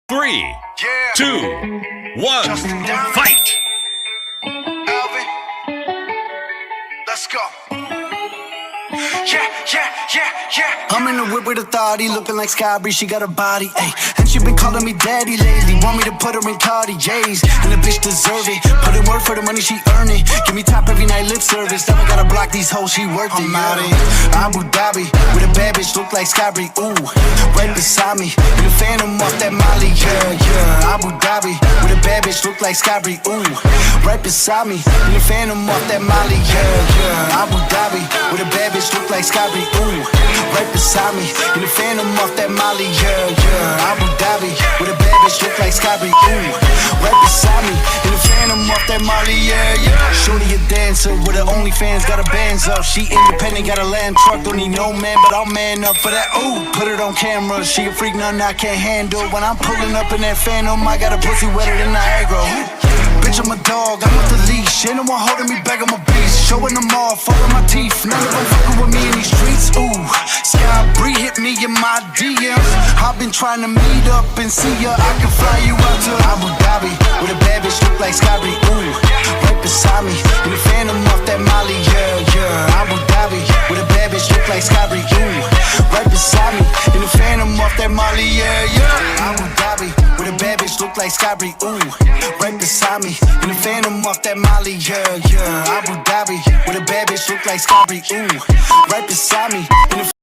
3, 2, 1, fight! Alvin, let's go. I'm in the whip with authority, looking like Skybri, she got a body, ayy. And she been calling me daddy lately, want me to put her in Cartiers. And the bitch deserve it, put in work for the money, she earn it. Give me top every night, lip service, now I gotta block these hoes, she worth it. I'm out in Abu Dhabi, with a bad bitch, look like Skybri, ooh. Right beside me, in the phantom off that Molly, yeah. Abu Dhabi, with a bad bitch, look like Skybri, ooh. Right beside me, in the phantom off that Molly, yeah. Abu Dhabi, with a bad bitch, look like Skybri, ooh. Right beside me, in the phantom off that Molly, yeah. Abu Dhabi, with a bad bitch, look like Skybri, ooh. Right beside me, in the phantom off that Molly, yeah. Shorty a dancer with her OnlyFans, got her bands up. She independent, got a land truck, don't need no man, but I'll man up for that, ooh. Put it on camera, she a freak, nothing I can't handle. When I'm pulling up in that phantom, I got a pussy wetter than Niagara. Bitch, I'm a dog, I'm with the leash. Ain't no one holding me back, I'm a beast. Showing them off, all of my teeth. None of them fucking with me in these streets, ooh. Skybri hit me in my DMs. I've been trying to meet up and see ya. I can fly you out to Abu Dhabi, with a bad bitch look like Skybri, ooh. Right beside me, in the phantom off that Molly, yeah. Abu Dhabi, with a bad bitch look like Skybri, ooh. Right beside me, in the phantom off that Molly, yeah. Abu Dhabi, with a bad bitch look like Skybri, ooh. Right beside me, in the phantom off that Molly, yeah. Abu Dhabi, with a bad bitch look like Skybri, ooh. Right beside me, in the